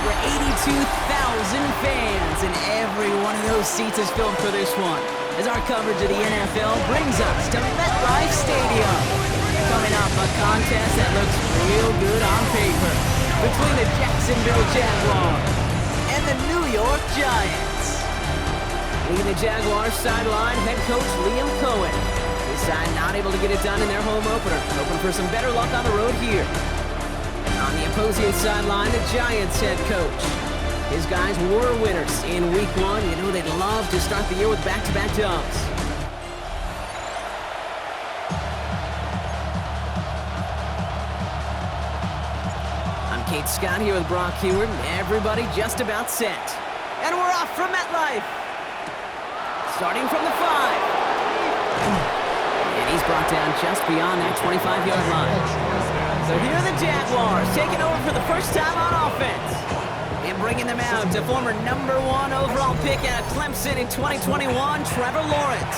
over 82,000 fans, and every one of those seats is filled for this one, as our coverage of the NFL brings us to MetLife Stadium. Coming up, a contest that looks real good on paper between the Jacksonville Jaguars and the New York Giants. Leading the Jaguars sideline, head coach Liam Cohen. This side not able to get it done in their home opener, hoping for some better luck on the road here. On the opposing sideline, the Giants head coach. His guys were winners in Week 1. You know they'd love to start the year with back-to-back dubs. I'm Kate Scott here with Brock Huard. Everybody just about set. And we're off from MetLife. Starting from the 5. And he's brought down just beyond that 25-yard line. So here are the Jaguars, taking over for the first time on offense. And bringing them out to former number 1 overall pick out of Clemson in 2021, Trevor Lawrence.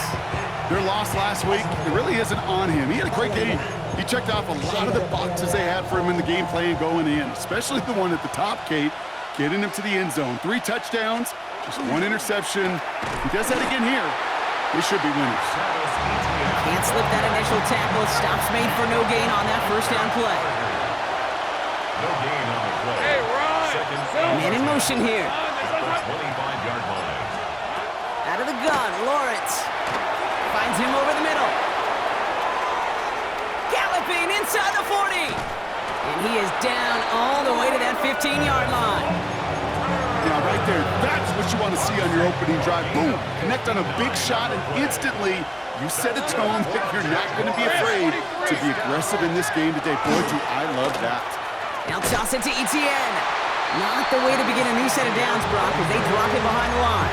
Their loss last week, it really isn't on him. He had a great game. He checked off a lot of the boxes they had for him in the game plan going in, especially the one at the top, Kate, getting him to the end zone. 3 touchdowns, just 1 interception. If he does that again here, they should be winners. Can't slip that initial tackle. Stops made for no gain on that first down play. No gain on the play. Hey, Ron! Man in motion here. 25-yard line. Out of the gun, Lawrence finds him over the middle. Galloping inside the 40. And he is down all the way to that 15-yard line. Yeah, right there. That's what you want to see on your opening drive. Boom! Connect on a big shot, and instantly you set a tone that you're not going to be afraid to be aggressive in this game today. Boy, do I love that. Now toss it to Etienne. Not the way to begin a new set of downs, Brock, as they drop it behind the line.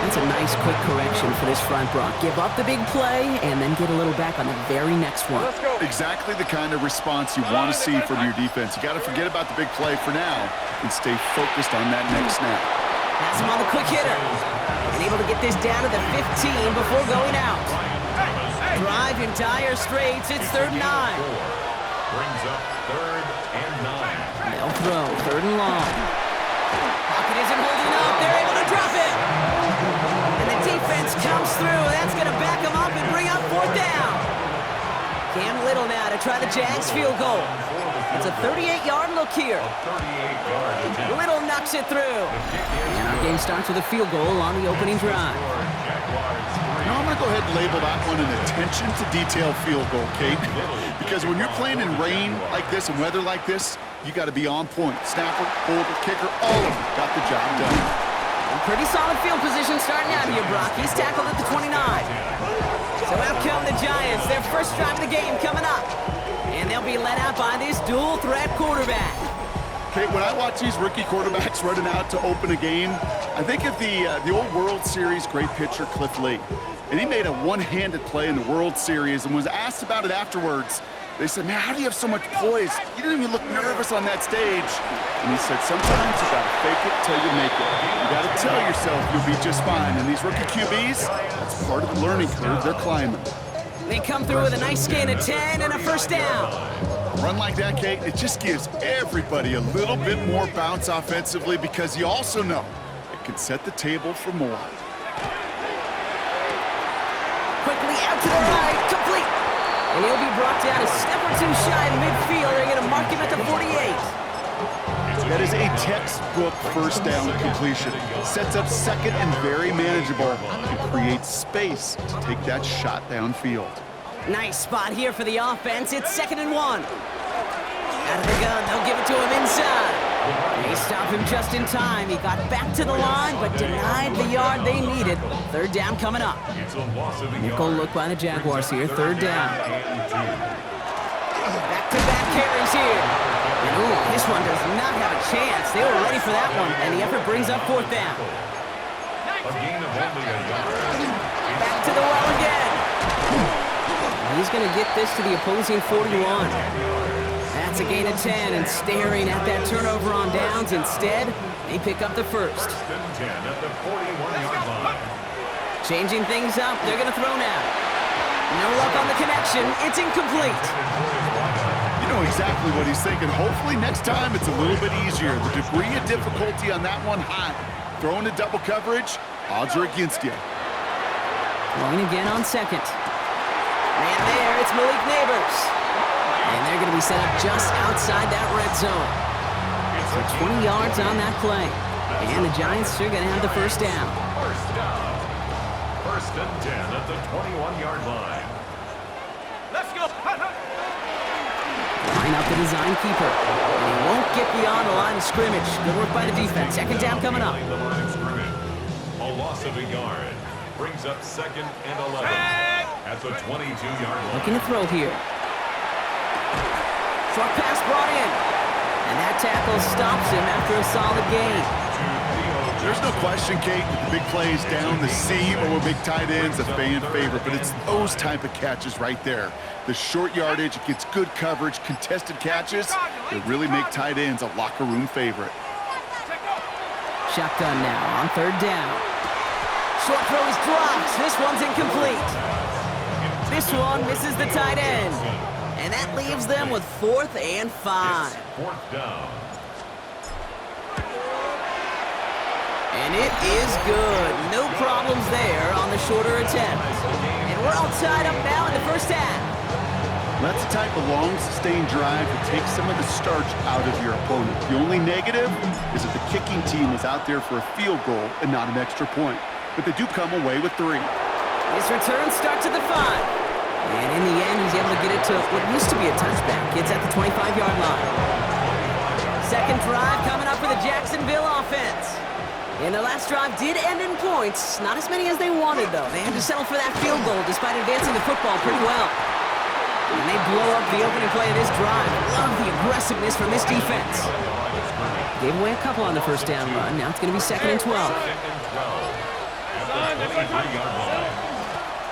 That's a nice quick correction for this front, Brock. Give up the big play and then get a little back on the very next one. Exactly the kind of response you want to see from your defense. You got to forget about the big play for now and stay focused on that next snap. Has him on the quick hitter. And able to get this down to the 15 before going out. Drive in dire straits. It's 3rd and 9. Brings up 3rd and 9. They'll throw 3rd and long. Pocket isn't holding up. They're able to drop it. And the defense comes through. That's going to back them up and bring up 4th down. Cam Little now to try the Jags field goal. It's a 38-yard look here. Little knocks it through. And our game starts with a field goal on the opening drive. Now I'm going to go ahead and label that one an attention-to-detail field goal, Kate. Because when you're playing in rain like this and weather like this, you got to be on point. Snapper, holder, kicker, all of them got the job done. Pretty solid field position starting out here, Brock. He's tackled at the 29. So out come the Giants. Their first drive of the game coming up. And they'll be led out by this dual-threat quarterback. Kate, when I watch these rookie quarterbacks running out to open a game, I think of the old World Series great pitcher Cliff Lee. And he made a one-handed play in the World Series and was asked about it afterwards. They said, man, how do you have so much poise? You didn't even look nervous on that stage. And he said, sometimes you gotta fake it till you make it. You gotta tell yourself you'll be just fine. And these rookie QBs, that's part of the learning curve they're climbing. They come through with a nice gain of 10 and a first down. A run like that, Kate, it just gives everybody a little bit more bounce offensively because you also know it can set the table for more. Quickly out to the right, complete. And he'll be brought down a step or two shy of midfield. They're going to mark him at the 48. That is a textbook first down completion. Sets up second and very manageable and creates space to take that shot downfield. Nice spot here for the offense. It's 2nd and 1. Out of the gun, they'll give it to him inside. They stop him just in time. He got back to the line, but denied the yard they needed. 3rd down coming up. Nickel look by the Jaguars here. 3rd down. Back-to-back carries here. And ooh, this one does not have a chance. They were ready for that one, and the effort brings up 4th down. A gain of only a yard. Back to the well again. He's going to get this to the opposing 41. That's a gain of 10, and staring at that turnover on downs. Instead, they pick up the first. 10 at the 41-yard line. Changing things up, they're going to throw now. No luck on the connection. It's incomplete. You know exactly what he's thinking. Hopefully next time it's a little bit easier. The degree of difficulty on that one high. Throwing to double coverage, odds are against you. Throwing again on second. And there, it's Malik Neighbors. And they're going to be set up just outside that red zone. So 20 yards on that play. And the Giants are going to have the first down. First down. First and 10 at the 21-yard line. Let's go. Line up the design keeper. And he won't get beyond the line of scrimmage. Good work by the defense. Second down coming up. The line of scrimmage. A loss of a yard. Brings up second and 11 at the 22-yard line. Looking to throw here. Short pass brought in. And that tackle stops him after a solid gain. There's no question, Kate, that the big plays down the seam or with big tight ends, a fan favorite, but it's those type of catches right there. The short yardage, it gets good coverage, contested catches, they really make tight ends a locker room favorite. Shotgun now on third down. Short throw is dropped. This one's incomplete. This one misses the tight end. And that leaves them with 4th and 5. Fourth down. And it is good. No problems there on the shorter attempt. And we're all tied up now in the first half. That's the type of long, sustained drive that takes some of the starch out of your opponent. The only negative is that the kicking team is out there for a field goal and not an extra point. But they do come away with 3. His return starts at the 5. And in the end, he's able to get it to what used to be a touchback. It's at the 25-yard line. Second drive coming up for the Jacksonville offense. And the last drive did end in points. Not as many as they wanted, though. They had to settle for that field goal despite advancing the football pretty well. And they blow up the opening play of this drive. Love the aggressiveness from this defense. Gave away a couple on the first down run. Now it's going to be 2nd and 12.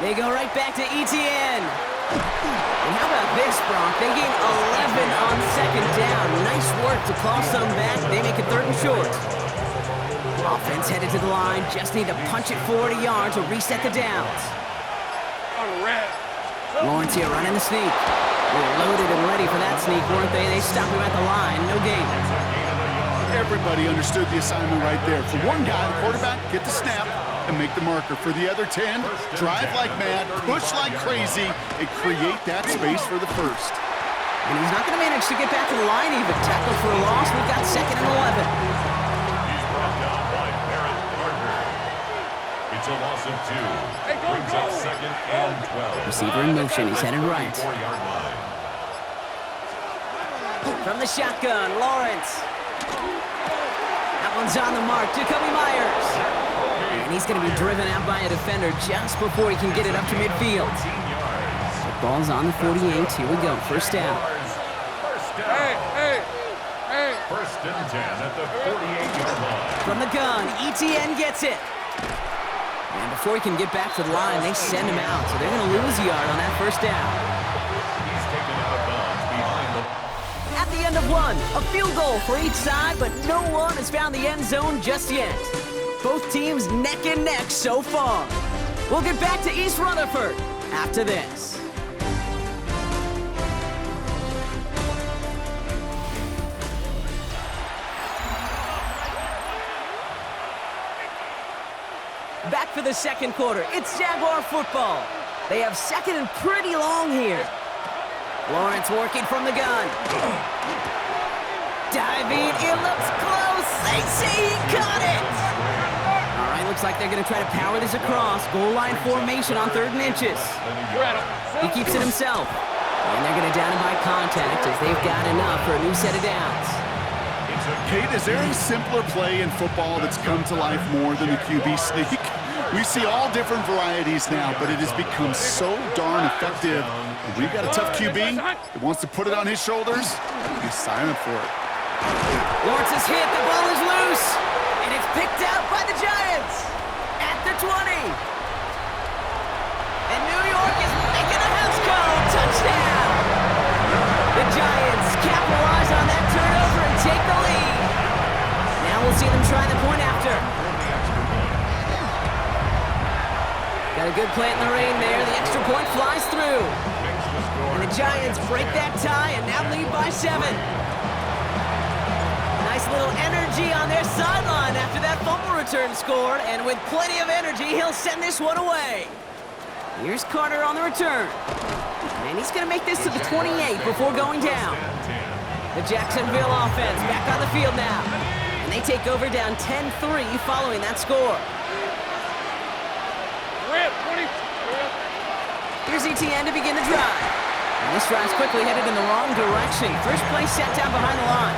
They go right back to Etienne. And how about this, Bronk? They gain 11 on second down. Nice work to claw some back. They make it 3rd and short. Offense headed to the line. Just need to punch it 40 yards or reset the downs. Lawrence here running the sneak. They were loaded and ready for that sneak, weren't they? They stopped him at the line. No gain. Everybody understood the assignment right there. For one guy, the quarterback, get the snap and make the marker. For the other 10, drive like mad, push like crazy, and create that space for the first. And he's not going to manage to get back to the line even. Tackle for a loss. We've got 2nd and 11. It's a loss of 2. Brings up 2nd and 12. Receiver in motion. He's headed right. From the shotgun, Lawrence. That one's on the mark. Jacoby Myers. And he's going to be driven out by a defender just before he can get it up to midfield. The ball's on the 48. Here we go. First down. First and 10 at the 48-yard line. From the gun, Etienne gets it. And before he can get back to the line, they send him out. So they're going to lose a yard on that first down. He's taken out of bounds behind the... At the end of one, a field goal for each side, but no one has found the end zone just yet. Both teams neck and neck so far. We'll get back to East Rutherford after this. Back for the second quarter. It's Jaguar football. They have 2nd and pretty long here. Lawrence working from the gun. Diving, it looks close. They say he caught it. All right, looks like they're going to try to power this across. Goal line formation on 3rd and inches. He keeps it himself. And they're going to down him by contact as they've got enough for a new set of downs. Kate, is there a simpler play in football that's come to life more than the QB sneak? We see all different varieties now, but it has become so darn effective. And we've got a tough QB that wants to put it on his shoulders. He's signing up for it. Lawrence is hit. The ball is loose. And it's picked out by the Giants at the 20. And New York is making a house call. Touchdown. The Giants capitalize on that turnover and take the lead. Now we'll see them try the point after. Got a good plant in the rain there. The extra point flies through. And the The Giants break that tie and now lead by 7. Nice little energy on their sideline after that fumble return scored, and with plenty of energy, he'll send this one away. Here's Carter on the return. And he's going to make this to the 28 before going down. The Jacksonville offense back on the field now. And they take over down 10-3 following that score. Here's ETN to begin the drive. And this drive's quickly headed in the wrong direction. First play set down behind the line.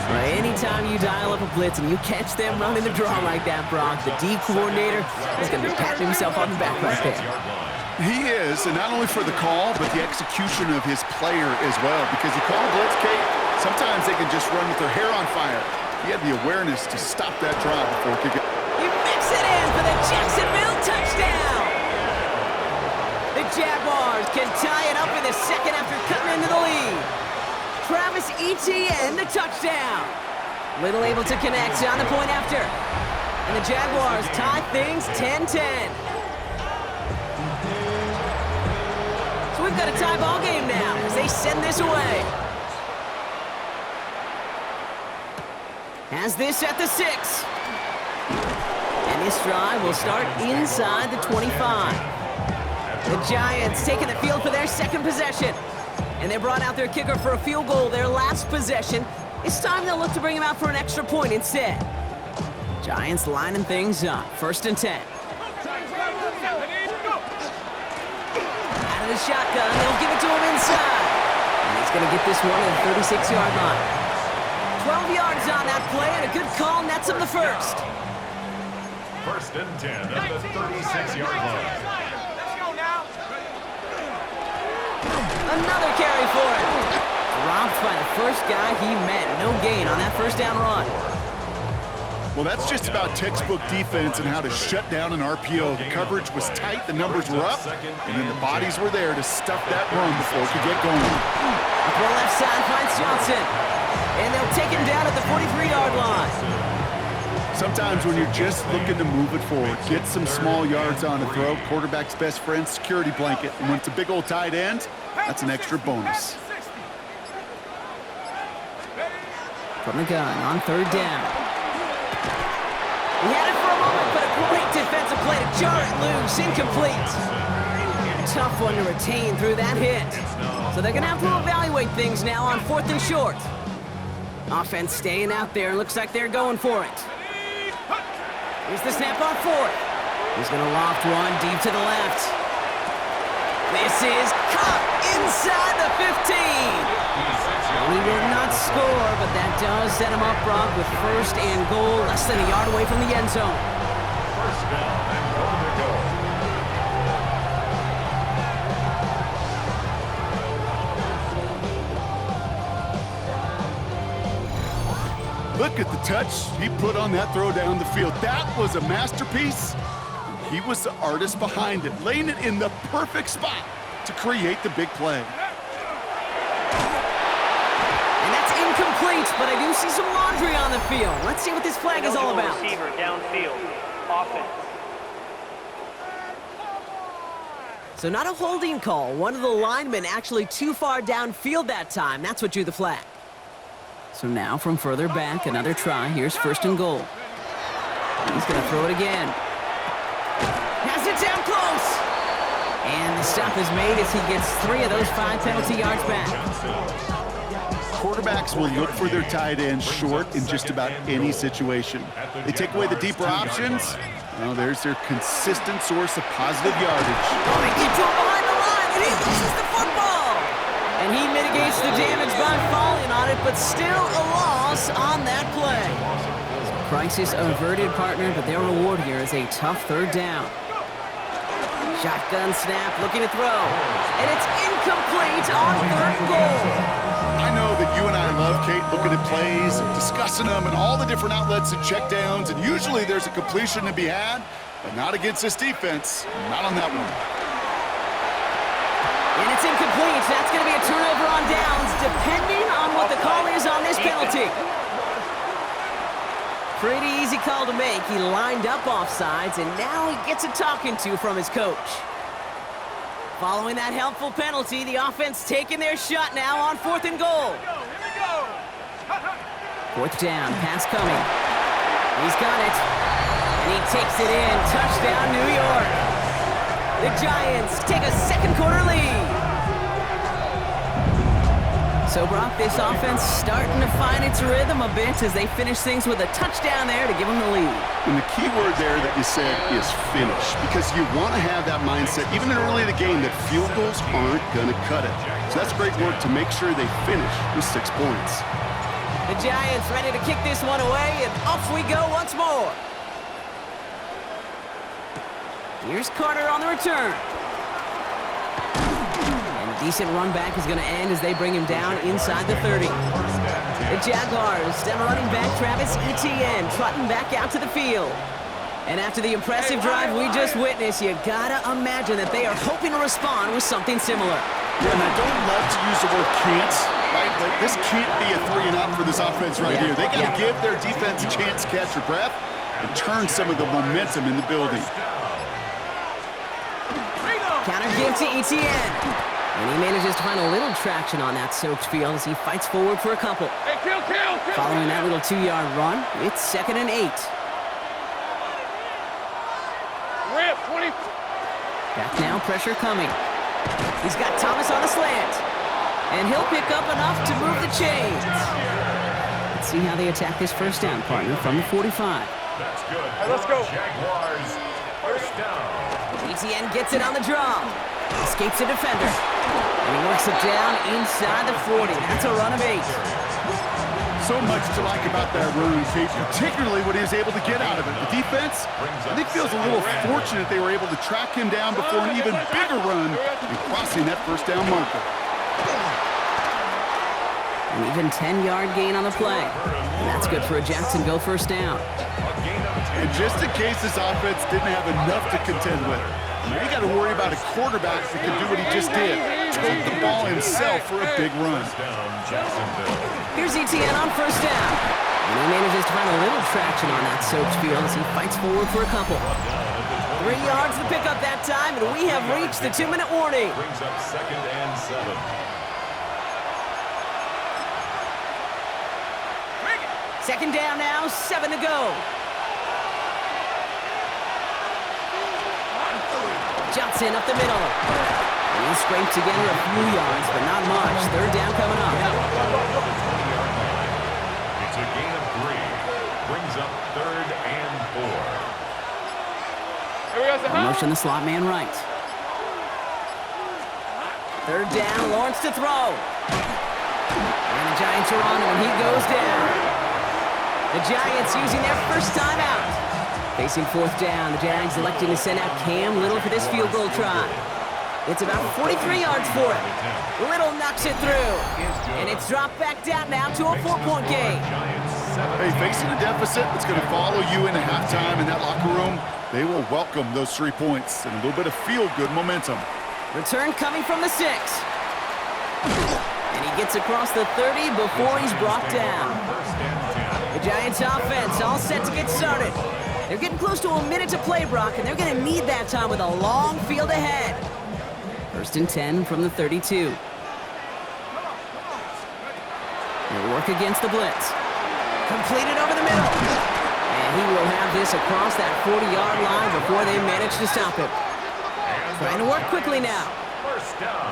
Well, anytime you dial up a blitz and you catch them running the draw like that, Brock, the D coordinator is going to be patting himself on the back right there. He is, and not only for the call, but the execution of his player as well. Because you call a blitz, Kate, sometimes they can just run with their hair on fire. He had the awareness to stop that drive before it could get... He mix it in for the Jacksonville touchdown! The Jaguars can tie it up in the second after cutting into the lead. Travis Etienne, the touchdown. Little able to connect on the point after. And the Jaguars tie things 10-10. So we've got a tie ball game now as they send this away. Has this at the 6. And this drive will start inside the 25. The Giants taking the field for their second possession. And they brought out their kicker for a field goal their last possession. It's time they'll look to bring him out for an extra point instead. Giants lining things up. 1st and 10. Out of the shotgun, they'll give it to him inside. And he's going to get this one at the 36-yard line. 12 yards on that play, and a good call nets him the first. 1st and 10 at the 36-yard line. Another carry for him. Dropped by the first guy he met. No gain on that first down run. Well, that's just about textbook defense and how to shut down an RPO. The coverage was tight, the numbers were up, and then the bodies were there to stuff that run before it could get going. The left side finds Johnson. And they'll take him down at the 43-yard line. Sometimes when you're just looking to move it forward, get some small yards on a throw, quarterback's best friend, security blanket. And when it's a big old tight end, that's an extra bonus. From the gun on 3rd down. He had it for a moment, but a great defensive play to jar it loose. Incomplete. Tough one to retain through that hit. So they're going to have to evaluate things now on 4th and short. Offense staying out there. Looks like they're going for it. Here's the snap on 4th. He's going to loft one deep to the left. This is caught inside the 15. He did not score, but that does set him up, Brock, with 1st and goal, less than a yard away from the end zone. 1st down and goal to go. Look at the touch he put on that throw down the field. That was a masterpiece. He was the artist behind it, laying it in the perfect spot to create the big play. And that's incomplete, but I do see some laundry on the field. Let's see what this flag is all about. Receiver downfield. Offense. So not a holding call. One of the linemen actually too far downfield that time. That's what drew the flag. So now from further back, another try. Here's 1st and goal. He's going to throw it again. Has it down close. And the stop is made as he gets 3 of those 5 penalty yards back. Quarterbacks will look for their tight ends short in just about any situation. They take away the deeper options. Well, there's their consistent source of positive yardage. Oh, they get to him behind the line, and he loses the football. And he mitigates the damage by falling on it, but still a loss on that play. Crisis averted, partner, but their reward here is a tough 3rd down. Shotgun snap, looking to throw. And it's incomplete on 3rd and goal. I know that you and I love, Kate, looking at plays, discussing them, and all the different outlets and checkdowns, and usually there's a completion to be had, but not against this defense. Not on that one. And it's incomplete. That's going to be a turnover on downs, depending on what the call is on this penalty. Pretty easy call to make. He lined up offsides, and now he gets a talking to from his coach. Following that helpful penalty, the offense taking their shot now on 4th and goal. 4th down, pass coming. He's got it. And he takes it in. Touchdown, New York. The Giants take a second quarter lead. So, Brock, this offense starting to find its rhythm a bit as they finish things with a touchdown there to give them the lead. And the key word there that you said is finish, because you want to have that mindset, even early in the game, that field goals aren't going to cut it. So that's great work to make sure they finish with 6 points. The Giants ready to kick this one away, and off we go once more. Here's Carter on the return. Decent run back is going to end as they bring him down inside the 30. The Jaguars stem running back Travis Etienne trotting back out to the field. And after the impressive drive we just witnessed, you gotta imagine that they are hoping to respond with something similar. Yeah, and I don't love to use the word can't, right? But this can't be a 3-and-out for this offense right here. They got to give their defense a chance to catch their breath and turn some of the momentum in the building. Counter give to Etienne. And he manages to find a little traction on that soaked field as he fights forward for a couple. Hey, kill. Following that little 2-yard run, it's 2nd and 8. Rip, 20. Back now, pressure coming. He's got Thomas on a slant. And he'll pick up enough to move the chains. Let's see how they attack this first down, partner, from the 45. That's good. Right, let's go. Jaguars, first down. Etienne gets it on the draw. Escapes a defender. And he works it down inside the 40. That's a run of 8. So much to like about that run, Kate, particularly what he was able to get out of it. The defense, I think, feels a little fortunate they were able to track him down before an even bigger run and crossing that first down marker. An even 10-yard gain on the play. And that's good for a Jacksonville first down. And just in case this offense didn't have enough to contend with, now you got to worry about a quarterback that can do what he just did, tote the ball himself for a big run. Here's Etienne on first down. And he manages to find a little traction on that soaked field as he fights forward for a couple. 3 yards to pick up that time, and we have reached the 2-minute warning. Brings up 2nd and 7. Second down now, 7 to go. Johnson up the middle. And he'll scrape together a few yards, but not much. 3rd down coming up. It's a gain of 3. Brings up 3rd and 4. Motion the slot man right. 3rd down, Lawrence to throw. And the Giants are on him, and he goes down. The Giants using their first timeout. Facing 4th down, the Jags electing to send out Cam Little for this field goal try. It's about 43 yards for him. Little knocks it through. And it's dropped back down now to a 4-point game. Hey, facing a deficit that's going to follow you into halftime in that locker room, they will welcome those 3 points and a little bit of feel-good momentum. Return coming from the 6. And he gets across the 30 before he's brought down. The Giants offense all set to get started. They're getting close to a minute to play, Brock, and they're going to need that time with a long field ahead. 1st and 10 from the 32. They'll work against the blitz. Completed over the middle. And he will have this across that 40-yard line before they manage to stop him. Trying to work quickly now. First down.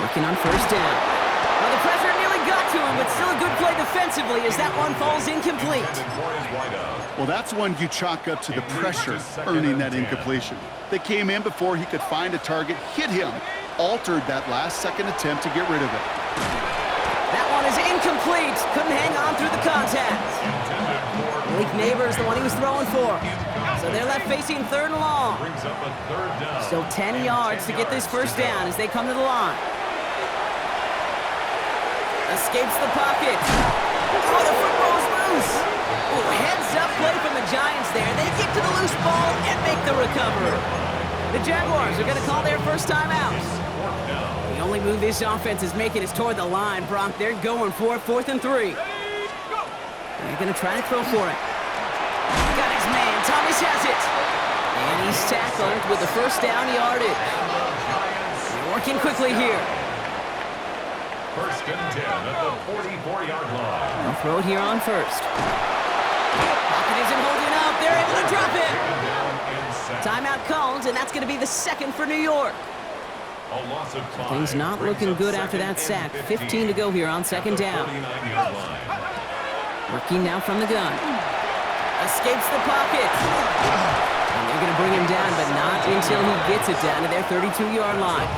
Working on first down. Well, the pressure nearly got to him, but still a good play defensively as that one falls incomplete. Well, that's one you chalk up to the pressure earning that incompletion. They came in before he could find a target, hit him, altered that last-second attempt to get rid of it. That one is incomplete. Couldn't hang on through the contact. Malik Neighbors, the one he was throwing for. So they're left facing 3rd and long. Brings up a 3rd down. Still 10 yards to get this first down as they come to the line. Escapes the pocket. Oh, the football's loose. Ooh, heads-up play from the Giants there. They get to the loose ball and make the recovery. The Jaguars are going to call their first time out. The only move this offense is making is toward the line, Brock. They're going for it, 4th and 3. They're going to try to throw for it. Got his man. Thomas has it. And he's tackled with the first down yardage. working quickly here. First and 10 at the 44-yard line. They'll throw it here on first. Pocket isn't holding up. They're able to drop it. Timeout called, and that's going to be the second for New York. A loss of 5. Things not looking good after that sack. 15 to go here on second down. Working now from the gun. Escapes the pocket. And they're going to bring him down, but not until he gets it down to their 32-yard line.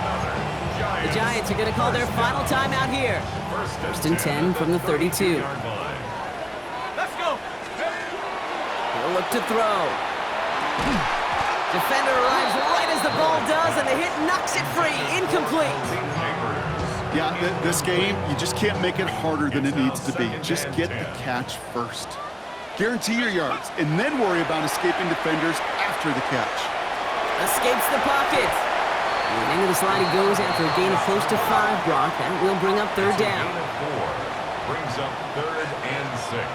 The Giants are going to call their final timeout here. First and 10 from the 32. Let's go. He'll look to throw. Defender arrives right as the ball does, and the hit knocks it free. Incomplete. Yeah, this game, you just can't make it harder than it needs to be. Just get the catch first. Guarantee your yards, and then worry about escaping defenders after the catch. Escapes the pocket. And into the slide he goes after a gain of close to 5, Brock. That will bring up third down. Brings up 3rd and 6.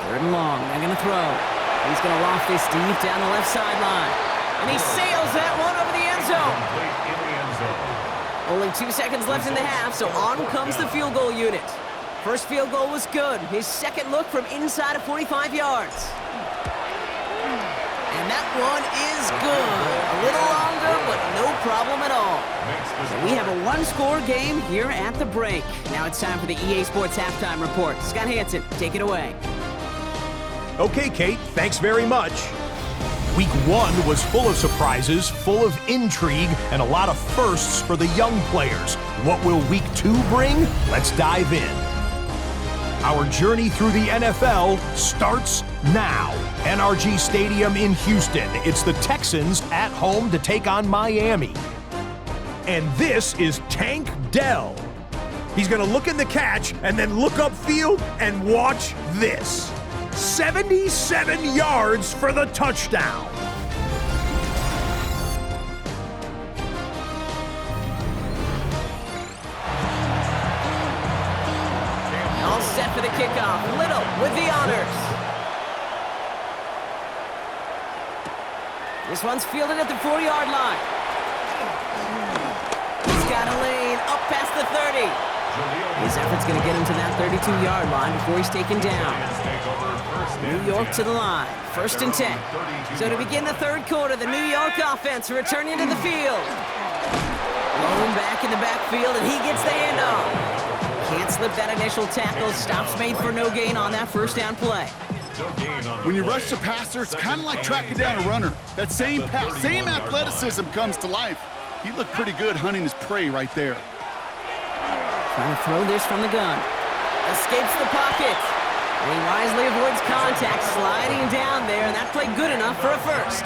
Third and long. They're going to throw. He's going to loft this deep down the left sideline. And he sails that one over the end zone. Only 2 seconds left in the half, so on comes the field goal unit. First field goal was good. His second look from inside of 45 yards. And that one is good. A little longer, but no problem at all. So we have a one-score game here at the break. Now it's time for the EA Sports Halftime Report. Scott Hansen, take it away. Okay, Kate, thanks very much. Week 1 was full of surprises, full of intrigue, and a lot of firsts for the young players. What will Week 2 bring? Let's dive in. Our journey through the NFL starts now. NRG Stadium in Houston. It's the Texans at home to take on Miami. And this is Tank Dell. He's going to look in the catch and then look upfield and watch this. 77 yards for the touchdown. All set for the kickoff. Little with the honors. This one's fielded at the 4-yard line. He's got a lane up past the 30. His effort's going to get him to that 32-yard line before he's taken down. New York to the line. First and 10. So to begin the third quarter, the New York offense returning to the field. Blown back in the backfield, and he gets the handoff. Can't slip that initial tackle. Stops made for no gain on that first down play. When you rush the passer, it's kind of like tracking down a runner. That same pass, same athleticism comes to life. He looked pretty good hunting his prey right there. Trying to throw this from the gun. Escapes the pocket. And he wisely avoids contact, sliding down there, and that played good enough for a first.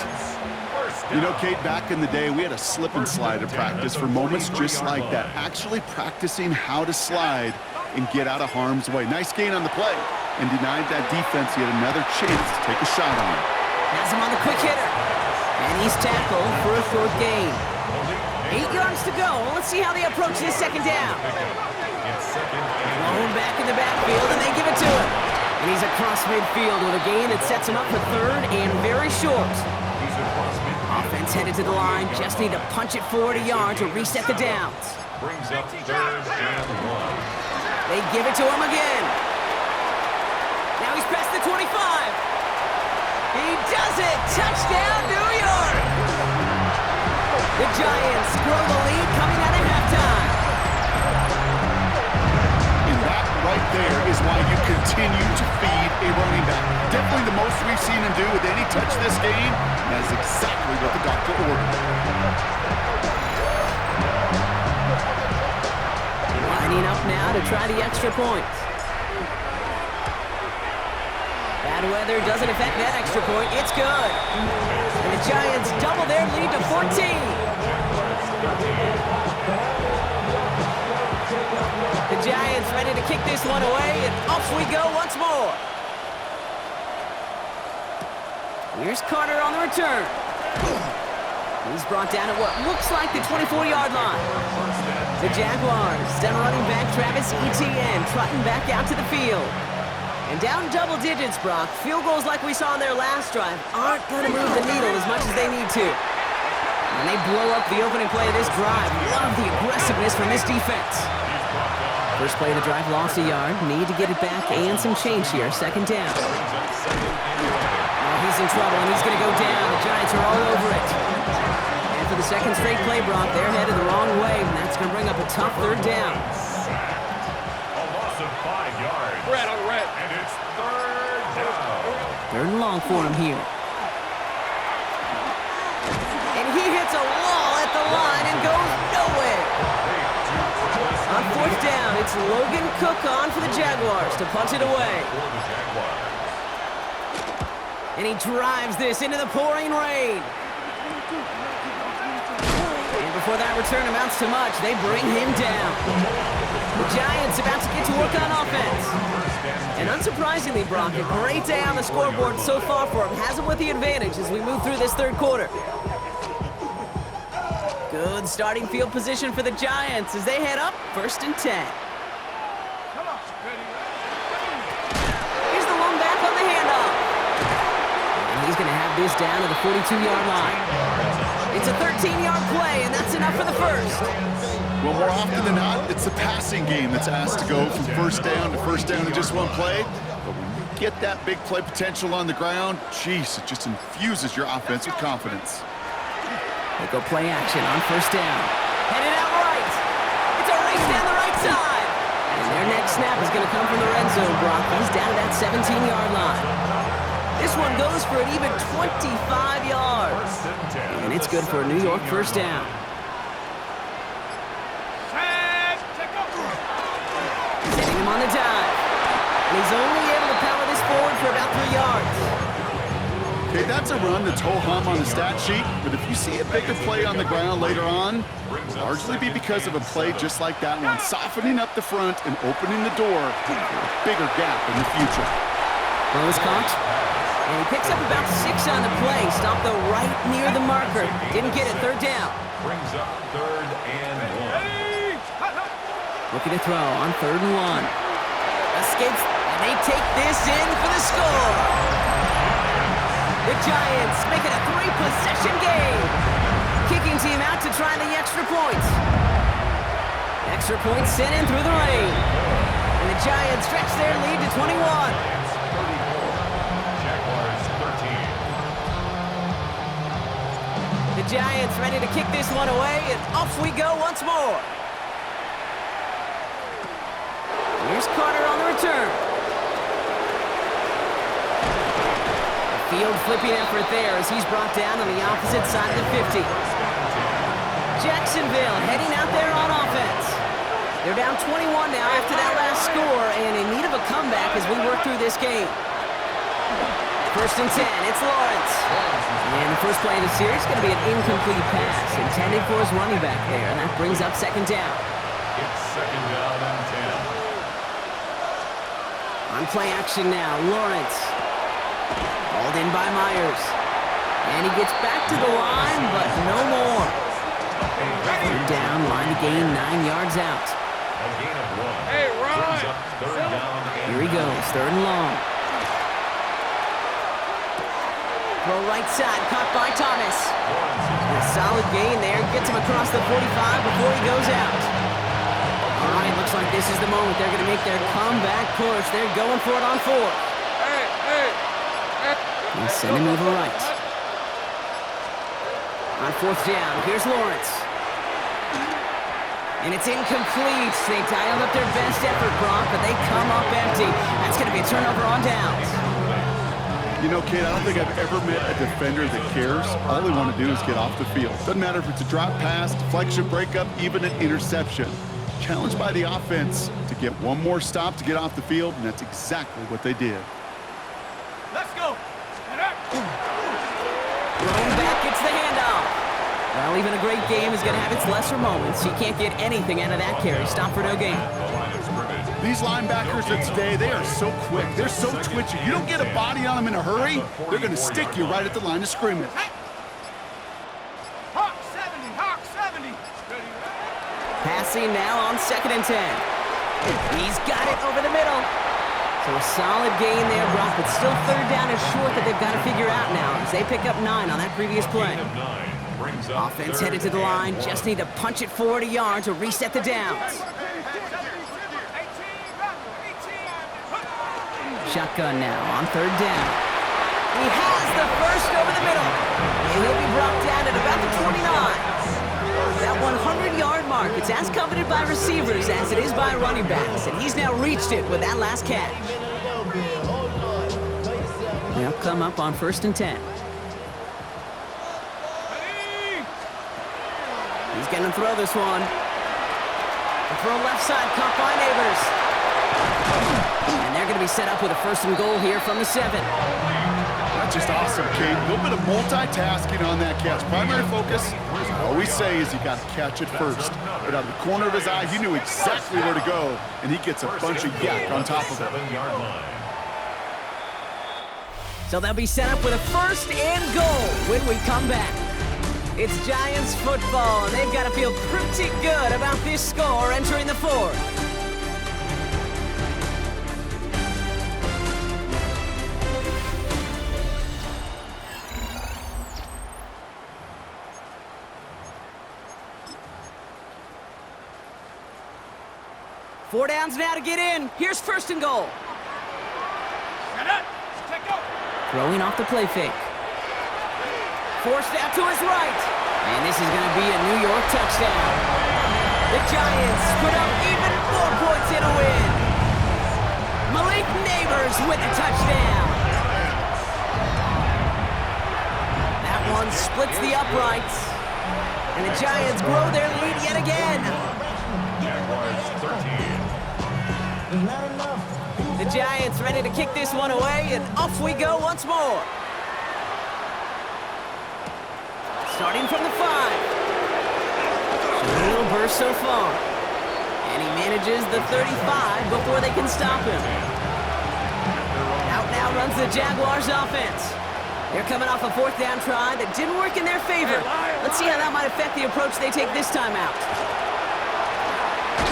You know, Kate, back in the day, we had a slip and slide to practice for moments just like that. Actually practicing how to slide and get out of harm's way. Nice gain on the play, and denied that defense yet another chance to take a shot on him. Has him on the quick hitter. And he's tackled for a short gain. 8 yards to go. Let's see how they approach this second down. Blown back in the backfield, and they give it to him. And he's across midfield with a gain that sets him up for third and very short. Offense headed to the line. Just need to punch it forward a yard to reset the downs. Brings up 3rd and 1. They give it to him again. Now he's past the 25. He does it. Touchdown, New York. The Giants grow the lead coming out of halftime. And that right there is why you continue to feed a running back. Definitely the most we've seen him do with any touch this game. And that's exactly what the doctor ordered. Lining up now to try the extra point. Bad weather doesn't affect that extra point. It's good. And the Giants double their lead to 14. The Giants ready to kick this one away, and off we go once more. Here's Carter on the return. He's brought down at what looks like the 24-yard line. The Jaguars send running back Travis Etienne trotting back out to the field. And down double digits, Brock. Field goals like we saw on their last drive aren't going to move the needle as much as they need to. And they blow up the opening play of this drive. Love the aggressiveness from this defense. First play of the drive, lost a yard. Need to get it back and some change here. Second down. Oh, he's in trouble, and he's going to go down. The Giants are all over it. And for the second straight play, Brock, they're headed the wrong way, and that's going to bring up a tough third down. A loss of 5 yards. Red on red. And it's third down. Third and long for him here. And he hits a wall at the line and goes nowhere. On fourth down, it's Logan Cook on for the Jaguars to punt it away. And he drives this into the pouring rain. And before that return amounts to much, they bring him down. The Giants about to get to work on offense. And unsurprisingly, Brock, a great day on the scoreboard so far for him. Has him with the advantage as we move through this third quarter. Good starting field position for the Giants as they head up 1st and 10. Here's the one back on the handoff. And he's going to have this down to the 42-yard line. It's a 13-yard play, and that's enough for the first. Well, more often than not, it's the passing game that's asked to go from first down in just one play. But when you get that big play potential on the ground, geez, it just infuses your offense with confidence. They go play action on first down. Headed out right. It's a race down the right side. And their next snap is going to come from the red zone, Brock. He's down to that 17-yard line. This one goes for an even 25 yards. And it's good for a New York first down. Setting him on the dive. And he's only able to power this forward for about 3 yards. Okay, that's a run that's ho-hum on the stat sheet, but if you see a bigger play on the ground later on, it'll largely be because of a play just like that one, softening up the front and opening the door for a bigger gap in the future. Throw is caught, and he picks up about 6 on the play. Stopped though right near the marker. Didn't get it, third down. Brings up 3rd and 1. Looking to throw on 3rd and 1. Escapes, and they take this in for the score. The Giants make it a 3-possession game. Kicking team out to try the extra point. Extra point sent in through the rain. And the Giants stretch their lead to 21. Jaguars 13. The Giants ready to kick this one away, and off we go once more. Here's Carter on the return. Field flipping effort there as he's brought down on the opposite side of the 50. Jacksonville heading out there on offense. They're down 21 now after that last score and in need of a comeback as we work through this game. 1st and 10, it's Lawrence. And the first play of the series is going to be an incomplete pass intended for his running back there, and that brings up 2nd down. It's 2nd down and 10. On play action now, Lawrence. Called in by Myers. And he gets back to the line, but no more. Third down, line to gain 9 yards out. A gain of 1. Hey, Ron! Brings up 3rd down and Here he goes, 3rd and long. Throw right side, caught by Thomas. A solid gain there, gets him across the 45 before he goes out. All right, looks like this is the moment they're going to make their comeback push. They're going for it on 4th. And send him over right. On 4th down, here's Lawrence. And it's incomplete. They dialed up their best effort, Brock, but they come up empty. That's going to be a turnover on downs. You know, kid, I don't think I've ever met a defender that cares. All they want to do is get off the field. Doesn't matter if it's a drop pass, deflection, breakup, even an interception. Challenged by the offense to get one more stop to get off the field, and that's exactly what they did. Let's go. Thrown back, gets the handoff. Well, even a great game is going to have its lesser moments. You can't get anything out of that carry. Stop for no gain. These linebackers of today, they are so quick. They're so twitchy. You don't get a body on them in a hurry, they're going to stick you right at the line of scrimmage. Hawk 70, Hawk 70. Passing now on 2nd and 10. He's got it over the middle. So a solid gain there, Brock, but still 3rd down is short that they've got to figure out now as they pick up 9 on that previous play. brings up Offense third headed to the and line. 1. Just need to punch it forward a yard to reset the downs. Shotgun now on third down. He has the first over the middle. And he'll be brought down at about the 29. That 100-yard mark, it's as coveted by receivers as it is by running backs. And he's now reached it with that last catch. They'll come up on 1st and 10. He's going to throw this one. The throw left side, caught by Neighbors. And they're going to be set up with a 1st and goal here from the 7. That's just awesome, Kate. A little bit of multitasking on that catch. Primary focus, as I always say, is you got to catch it first. But out of the corner of his eye, he knew exactly where to go, and he gets a bunch of yak on top of it. 7-yard line. So they'll be set up with a 1st and goal when we come back. It's Giants football, and they've got to feel pretty good about this score entering the 4th. Four downs now to get in. Here's 1st and goal. Throwing off the play fake. Forced out to his right. And this is going to be a New York touchdown. The Giants put up even more points in a win. Malik Neighbors with the touchdown. That one splits the uprights. And the Giants grow their lead yet again. Jaguars 13. The Giants ready to kick this one away, and off we go once more. Starting from the 5. Showing a little burst so far. And he manages the 35 before they can stop him. Out now runs the Jaguars offense. They're coming off a 4th down try that didn't work in their favor. Let's see how that might affect the approach they take this time out.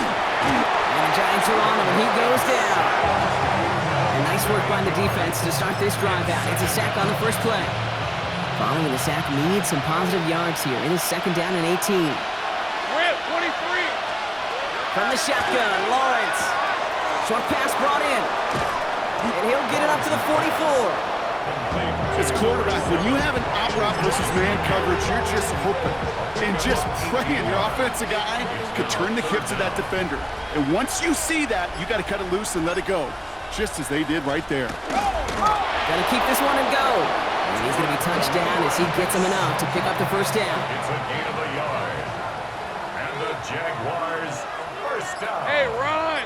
And the Giants are on him, and he goes down. And nice work by the defense to start this drive out. It's a sack on the first play. Following the sack needs some positive yards here. It is 2nd down and 18. Rip, 23. From the shotgun, Lawrence. Short pass brought in. And he'll get it up to the 44. As quarterback, when you have an out-route versus man coverage, you're just hoping and just praying your offensive guy could turn the hips of that defender. And once you see that, you got to cut it loose and let it go, just as they did right there. Got to keep this one and go. And he's going to be touched down as he gets him enough to pick up the 1st down. It's a gain of a yard. And the Jaguars 1st down. Hey, run!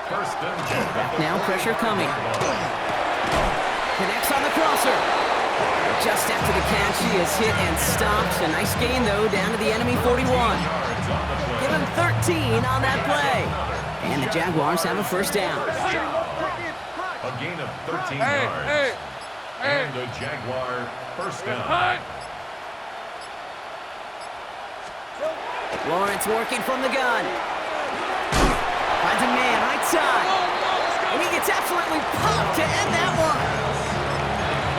1st and 10. Back now, pressure coming. Connects on the crosser. Just after the catch, he is hit and stopped. A nice gain, though, down to the enemy 41. Give him 13 on that play. And the Jaguars have a 1st down. A gain of 13 yards. And the Jaguar 1st down. Lawrence working from the gun. Finds a man right side. And he gets absolutely pumped to end that one.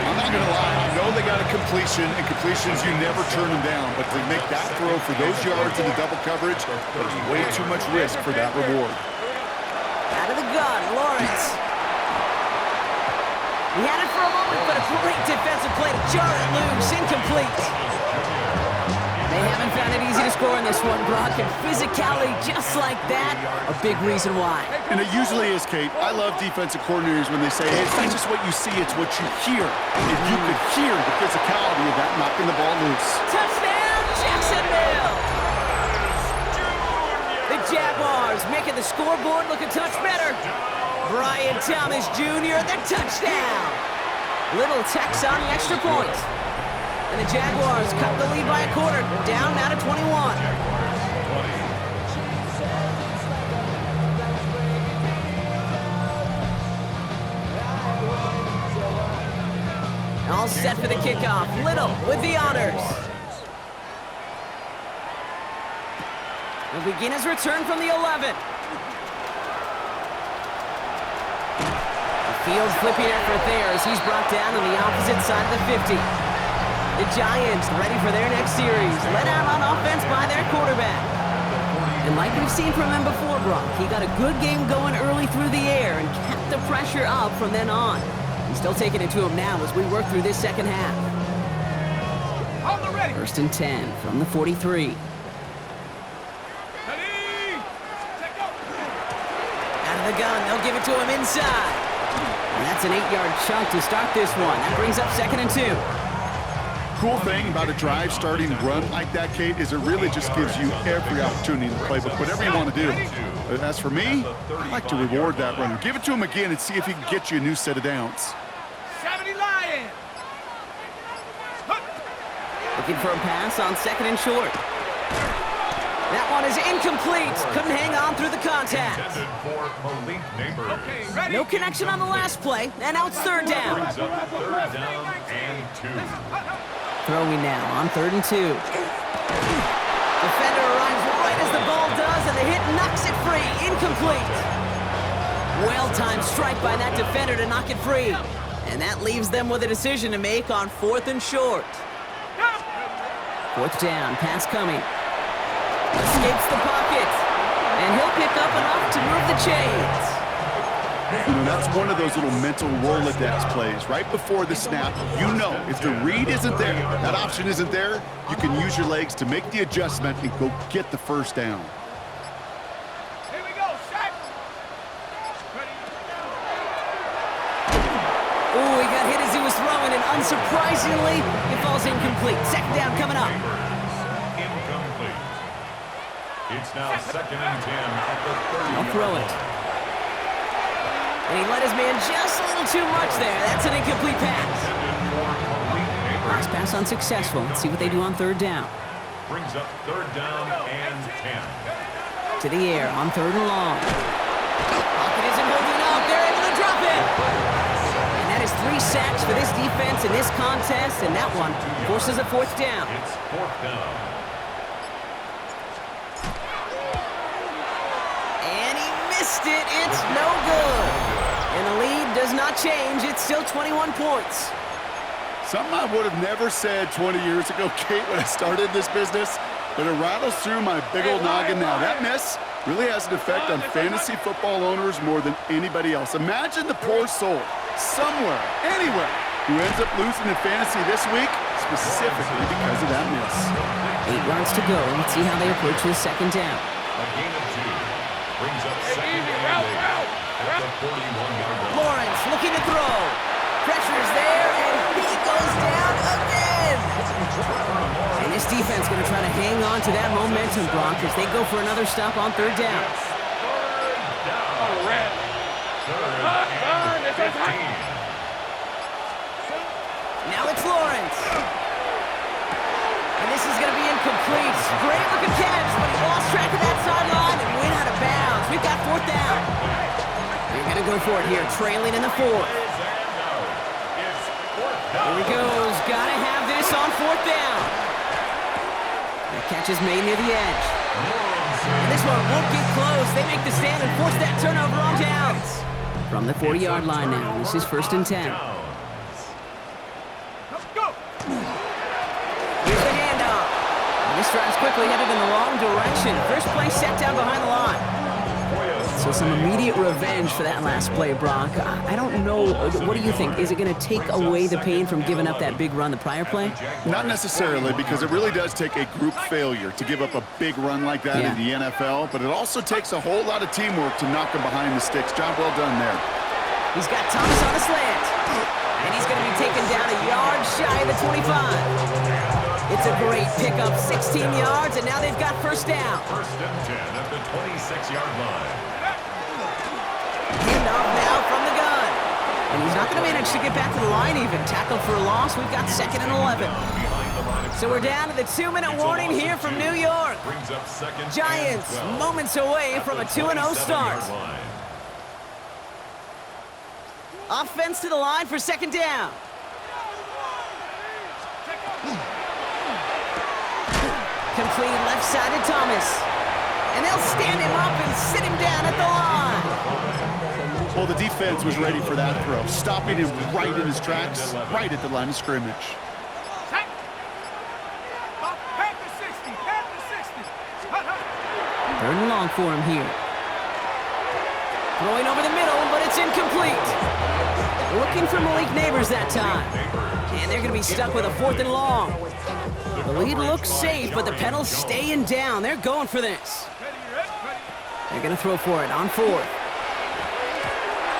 I'm not going to lie, I know they got a completion, and completions, you never turn them down. But to make that throw for those yards in the double coverage, there's way too much risk for that reward. Out of the gun, Lawrence. He had it for a moment, but a great defensive play to jar it loose, incomplete. They haven't found it easy to score in this one, Brock, and physicality just like that, a big reason why. And it usually is, Kate. I love defensive coordinators when they say, hey, it's not just what you see, it's what you hear. And you could hear the physicality of that knocking the ball loose. Touchdown, Jacksonville! The Jaguars making the scoreboard look a touch better. Brian Thomas Jr., the touchdown! Little text on the extra point. And the Jaguars cut the lead by a quarter, down now to 21. All set for the kickoff. Little with the honors. He'll begin his return from the 11. A field flipping effort there as he's brought down on the opposite side of the 50. The Giants ready for their next series. Led out on offense by their quarterback. And like we've seen from him before, Brock, he got a good game going early through the air and kept the pressure up from then on. He's still taking it to him now as we work through this second half. 1st and 10 from the 43. Out of the gun, they'll give it to him inside. And that's an 8-yard chunk to start this one. That brings up 2nd and 2. Cool thing about a drive starting run like that, Kate, is it really just gives you every opportunity in the playbook, whatever you want to do. But as for me, I like to reward that runner. Give it to him again and see if he can get you a new set of downs. 70 Lions. Looking for a pass on 2nd and short. That one is incomplete. Couldn't hang on through the contact. No connection on the last play, and now it's 3rd down. Throwing now on 3rd and 2. Defender arrives right as the ball does, and the hit knocks it free. Incomplete. Well-timed strike by that defender to knock it free. And that leaves them with a decision to make on 4th and short. 4th down, pass coming. Escapes the pocket, and he'll pick up enough to move the chains. You know, that's one of those little mental Rolodex plays. Right before the snap, you know if the read isn't there, that option isn't there, you can use your legs to make the adjustment and go get the 1st down. Here we go, Shaq. Oh, he got hit as he was throwing, and unsurprisingly, it falls incomplete. 2nd down coming up. Incomplete. It's now 2nd and 10 at the 30. I'll throw it. And he let his man just a little too much there. That's an incomplete pass. Last pass unsuccessful. Let's see what they do on 3rd down. Brings up 3rd down and 10. To the air on 3rd and long. Pocket isn't holding up. They're able to drop it. And that is 3 sacks for this defense in this contest, and that one forces a 4th down. It's 4th down. And he missed it. It's no good. And the lead does not change. It's still 21 points. Something I would have never said 20 years ago, Kate, when I started this business, but it rattles through my big old noggin now. That miss really has an effect on fantasy football owners more than anybody else. Imagine the poor soul somewhere, anywhere, who ends up losing in fantasy this week, specifically because of that miss. 8 yards to go. Let's see how they approach this 2nd down. A gain of 2. Brings up 2nd and 8 at the 41-yard line. Lawrence looking to throw. Pressure's there, and he goes down again. And this defense going to try to hang on to that momentum, Brock, as they go for another stop on 3rd down. Now it's Lawrence. And this is going to be incomplete. Great looking catch, but he lost track of that sideline and went out of bounds. We've got 4th down. They're going to go for it here, trailing in the 4th. Here he goes. Got to have this on 4th down. The catch is made near the edge. And this one won't get close. They make the stand and force that turnover on downs. From the 40-yard line now, this is 1st and 10. Here's the handoff. And this drive's quickly headed in the wrong direction. First play set down behind the line. So some immediate revenge for that last play, Brock. I don't know. What do you think? Is it going to take away the pain from giving up that big run the prior play? Not necessarily, because it really does take a group failure to give up a big run like that in the NFL, but it also takes a whole lot of teamwork to knock him behind the sticks. Job well done there. He's got Thomas on a slant, and he's going to be taken down a yard shy of the 25. It's a great pickup, 16 yards, and now they've got 1st down. 1st and 10 at the 26-yard line. Handoff now from the gun. And he's not going to manage to get back to the line even. Tackled for a loss. We've got 2nd and 11. So we're down to the 2-minute warning here from New York. Giants moments away from a 2-0 start. Offense to the line for 2nd down. Complete left side to Thomas. And they'll stand him up and sit him down at the line. Well, the defense was ready for that throw, stopping him right in his tracks, right at the line of scrimmage. Third and long for him here. Throwing over the middle, but it's incomplete. Looking for Malik Neighbors that time. And they're going to be stuck with a 4th and long. The lead looks safe, but the Pedals staying down. They're going for this. They're going to throw for it on 4th.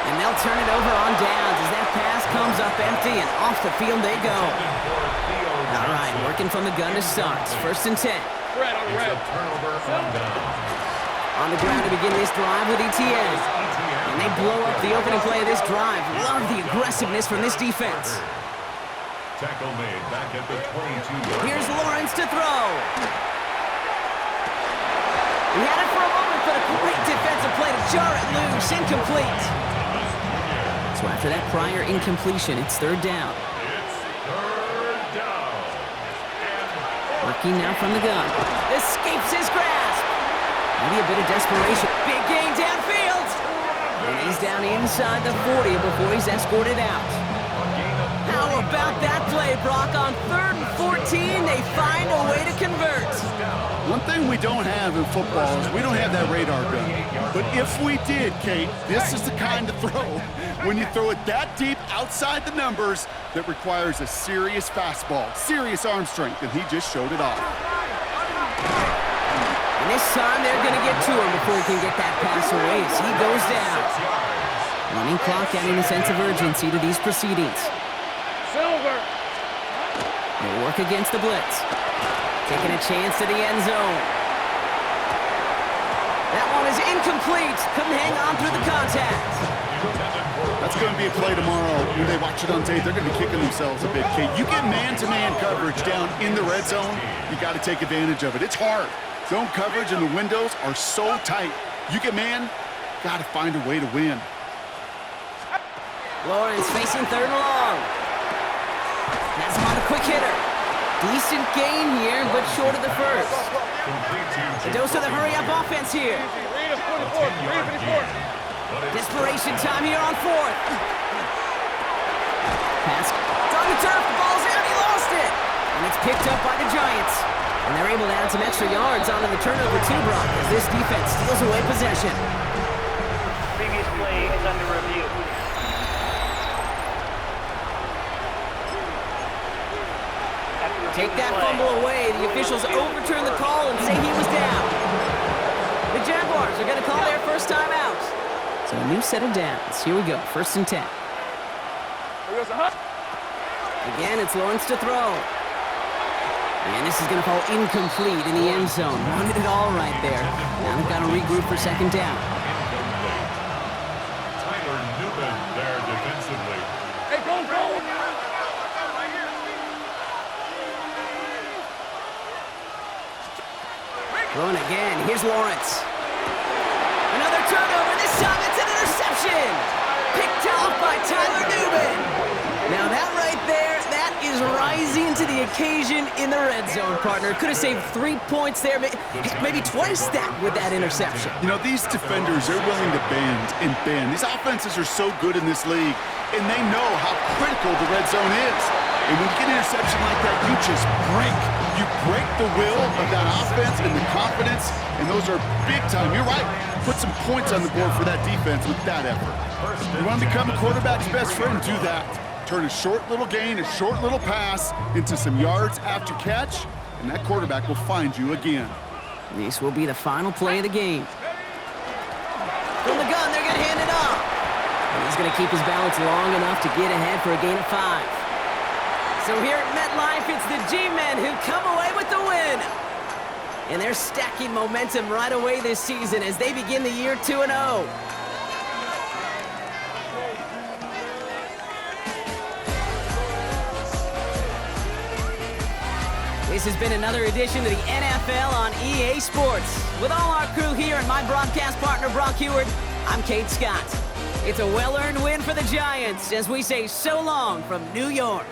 And they'll turn it over on downs as that pass comes up empty, and off the field they go. All right, working from the gun to start. 1st and 10. On the ground to begin this drive with ETN. And they blow up the opening play of this drive. Love the aggressiveness from this defense. Tackle made back at the 22. Here's Lawrence to throw. He had it for a moment, but a great defensive play to jar it loose. Incomplete. So after that prior incompletion, it's 3rd down. Working now from the gun. Escapes his grasp. Maybe a bit of desperation. Big gain downfield. And he's down inside the 40 before he's escorted out. How about that play, Brock? On 3rd and 14, they find a way to convert. One thing we don't have in football is we don't have that radar gun. But if we did, Kate, this is the kind of throw. When you throw it that deep outside the numbers, that requires a serious fastball, serious arm strength, and he just showed it off. And this time they're going to get to him before he can get that pass away as he goes down. Running clock adding a sense of urgency to these proceedings. Silver. They work against the blitz. Taking a chance to the end zone. That one is incomplete. Couldn't hang on through the contact. That's going to be a play tomorrow. When they watch it on tape, they're going to be kicking themselves a bit, Kate. You get man-to-man coverage down in the red zone, you got to take advantage of it. It's hard. Zone coverage and the windows are so tight. You get man, got to find a way to win. Lawrence facing 3rd and long. That's him on a quick hitter. Decent gain here, but short of the first. A dose of the hurry-up offense here. Desperation time here on 4th. Pass. It's on the turf. The ball's out. He lost it. And it's picked up by the Giants. And they're able to add some extra yards onto the turnover 2, Brock, as this defense steals away possession. Previous play is under review. Take that fumble away. The officials overturn the call and say he was down. The Jaguars are going to call their first time out. So a new set of downs. Here we go. 1st and 10. Again, it's Lawrence to throw. And this is going to fall incomplete in the end zone. Wanted it all right there. Now they've got to regroup for 2nd down. Tyler Newman there defensively. Hey, go! Throwing again. Here's Lawrence. Another turnover. This time it's an interception. Picked off by Tyler Newman. Now that right there, that is rising to the occasion in the red zone, partner. Could have saved 3 points there, maybe twice that with that interception. You know, these defenders, they're willing to bend and bend. These offenses are so good in this league, and they know how critical the red zone is. And when you get an interception like that, you just break. You break the will of that offense and the confidence, and those are big time. You're right. Put some points on the board for that defense with that effort. You want to become a quarterback's best friend? Do that. Turn a short little gain, a short little pass into some yards after catch, and that quarterback will find you again. This will be the final play of the game. From the gun, they're going to hand it off. And he's going to keep his balance long enough to get ahead for a gain of 5. So here at MetLife, it's the G-Men who come away with the win. And they're stacking momentum right away this season as they begin the year 2-0. This has been another edition of the NFL on EA Sports. With all our crew here and my broadcast partner, Brock Heward, I'm Kate Scott. It's a well-earned win for the Giants as we say so long from New York.